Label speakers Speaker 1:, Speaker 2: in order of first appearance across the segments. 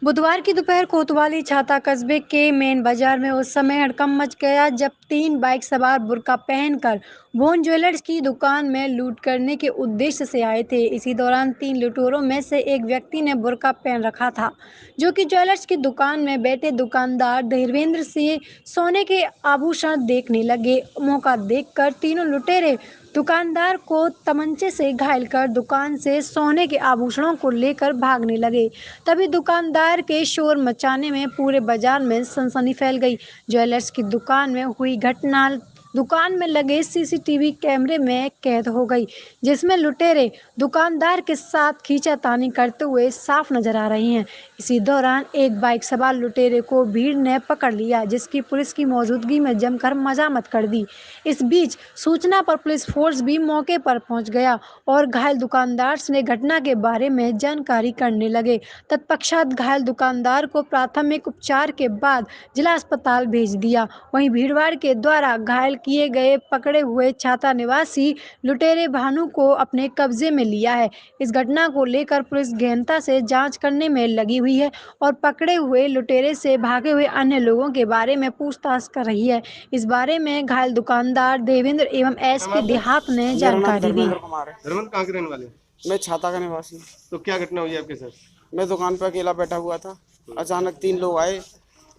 Speaker 1: बुधवार की दोपहर कोतवाली छाता कस्बे के मेन बाजार में उस समय हड़कंप मच गया जब 3 बाइक सवार बुर्का पहनकर भोन ज्वेलर्स की दुकान में लूट करने के उद्देश्य से आए थे। इसी दौरान 3 लुटेरों में से एक व्यक्ति ने बुर्का पहन रखा था, जो कि ज्वेलर्स की दुकान में बैठे दुकानदार धीरेन्द्र से सोने के आभूषण देखने लगे। मौका देखकर तीनों लुटेरे दुकानदार को तमंचे से घायल कर दुकान से सोने के आभूषणों को लेकर भागने लगे। तभी दुकानदार के शोर मचाने में पूरे बाजार में सनसनी फैल गई। ज्वेलर्स की दुकान में हुई घटना दुकान में लगे सीसीटीवी कैमरे में कैद हो गई, जिसमें लुटेरे दुकानदार के साथ खींचातानी करते हुए साफ नजर आ रही हैं। इसी दौरान एक बाइक सवार लुटेरे को भीड़ ने पकड़ लिया, जिसकी पुलिस की मौजूदगी में जमकर मजामत कर दी। इस बीच सूचना पर पुलिस फोर्स भी मौके पर पहुंच गया और घायल दुकानदार से घटना के बारे में जानकारी करने लगे। तत्पश्चात घायल दुकानदार को प्राथमिक उपचार के बाद जिला अस्पताल भेज दिया। वहीं भीड़भाड़ के द्वारा घायल किए गए पकड़े हुए छाता निवासी लुटेरे भानु को अपने कब्जे में लिया है। इस घटना को लेकर पुलिस गहनता से जांच करने में लगी हुई है और पकड़े हुए लुटेरे से भागे हुए अन्य लोगों के बारे में पूछताछ कर रही है। इस बारे में घायल दुकानदार देवेंद्र एवं एसपी देहात ने जानकारी दी।
Speaker 2: धर्मेंद्र कहाँ के रहने वाले?
Speaker 3: मैं छाता का निवासी।
Speaker 2: तो क्या घटना हुई आपके साथ?
Speaker 3: मैं दुकान पर अकेला बैठा हुआ था। अचानक 3 लोग आए,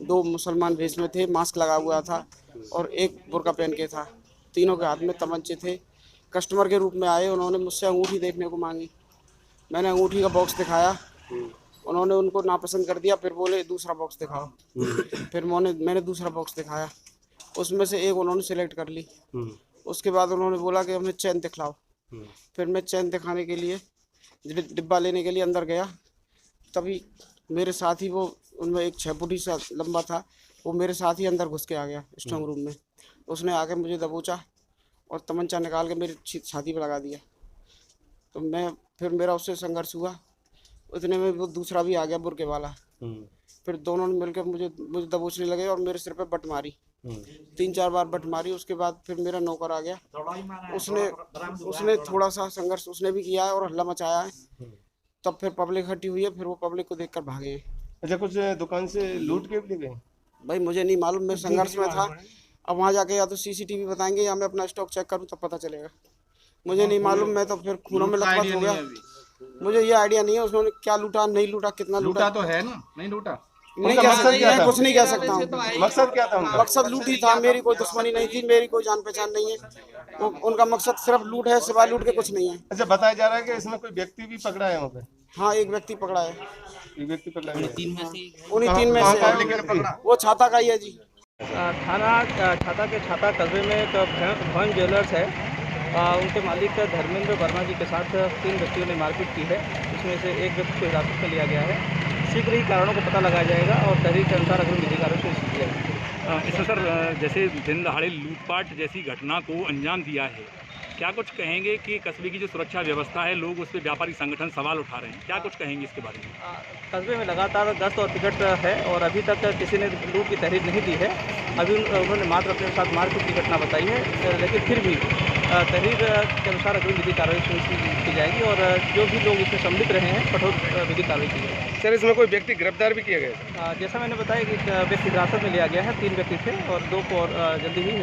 Speaker 3: 2 मुसलमान भेष में थे, मास्क लगा हुआ था और एक बुर्का पहन के था। तीनों के हाथ में तमंचे थे। कस्टमर के रूप में आए, उन्होंने मुझसे अंगूठी देखने को मांगी। मैंने अंगूठी का बॉक्स दिखाया, उन्होंने उनको नापसंद कर दिया। फिर बोले दूसरा बॉक्स दिखाओ। फिर मैंने दूसरा बॉक्स दिखाया, उसमें से एक उन्होंने सिलेक्ट कर ली। उसके बाद उन्होंने बोला कि हमें चैन दिखलाओ। फिर मैं चैन दिखाने के लिए डिब्बा लेने के लिए अंदर गया, तभी मेरे साथ ही वो उनमें एक 6 फुटी सा लंबा था, वो मेरे साथ ही अंदर घुस के आ गया स्ट्रांग रूम में। उसने आके मुझे दबोचा और तमंचा निकाल के मेरी छाती पर लगा दिया। तो फिर मेरा उससे संघर्ष हुआ। उतने में वो दूसरा भी आ गया बुर्के वाला। फिर दोनों ने मिलकर मुझे दबोचने लगे और मेरे सिर पे बट मारी। 3-4 बार बट मारी। उसके बाद फिर मेरा नौकर आ गया, उसने थोड़ा सा संघर्ष उसने भी किया है और हल्ला मचाया है। तब फिर पब्लिक इकट्ठी हुई है, फिर वो पब्लिक को देखकर भागे हैं।
Speaker 2: अच्छा, कुछ दुकान से लूट के भी ले गए?
Speaker 3: भाई मुझे नहीं मालूम, मैं संघर्ष में था। अब वहाँ जाके या तो सीसीटीवी बताएंगे या मैं अपना स्टॉक चेक करूँ तब पता चलेगा। मुझे नहीं मालूम, मैं तो फिर खूनों में लथपथ हो गया। मुझे ये आइडिया नहीं है उसने क्या लूटा, नहीं लूटा, कितना लूटा
Speaker 4: तो है ना, नहीं लूटा।
Speaker 3: नहीं कह सकता, मैं कुछ नहीं कह सकता हूँ।
Speaker 2: मकसद क्या था उनका?
Speaker 3: मकसद लूट ही था, मेरी कोई दुश्मनी नहीं थी, मेरी कोई जान पहचान नहीं है। उनका मकसद सिर्फ लूट है, सिवाय लूट के कुछ नहीं है।
Speaker 2: अच्छा, बताया जा रहा है कि इसमें कोई व्यक्ति भी पकड़ा है वहाँ पे?
Speaker 3: हाँ, एक व्यक्ति पकड़ा है।
Speaker 2: एक व्यक्ति पकड़ा है?
Speaker 3: उन्हीं 3 में से वो छाता का ही है जी।
Speaker 5: थाना छाता के छाता कस्बे में एक भवन ज्वेलर्स है। उनके मालिक धर्मेंद्र वर्मा जी के साथ 3 व्यक्तियों ने मारपीट की है। इसमें से एक व्यक्ति को हिरासत में लिया गया है। शीघ्र ही कारणों को पता लगाया जाएगा और तहरीर के अनुसार अग्रिम विधि कार्य सुनिश्चित किया जाएगा।
Speaker 4: इसमें सर, जैसे दिन दहाड़े लूटपाट जैसी घटना को अंजाम दिया है, क्या कुछ कहेंगे कि कस्बे की जो सुरक्षा व्यवस्था है, लोग उस पर व्यापारी संगठन सवाल उठा रहे हैं, क्या कुछ कहेंगे इसके बारे में?
Speaker 5: कस्बे में लगातार गश्त और टिकट है और अभी तक किसी ने लूट की तहरीर नहीं दी है। अभी उन्होंने मात्र अपने साथ मारपीट की घटना बताई है, लेकिन फिर भी तहरीर के अनुसार अग्रिम विधि कार्रवाई सुनिश्चित की जाएगी और जो भी लोग इसमें सम्मिलित रहे हैं कठोर विधि कार्रवाई की जाएगी।
Speaker 2: सर, इसमें कोई व्यक्ति गिरफ्तार भी किया गया?
Speaker 5: जैसा मैंने बताया कि एक व्यक्ति हिरासत में लिया गया है, 3 व्यक्ति थे और 2 को और जल्दी ही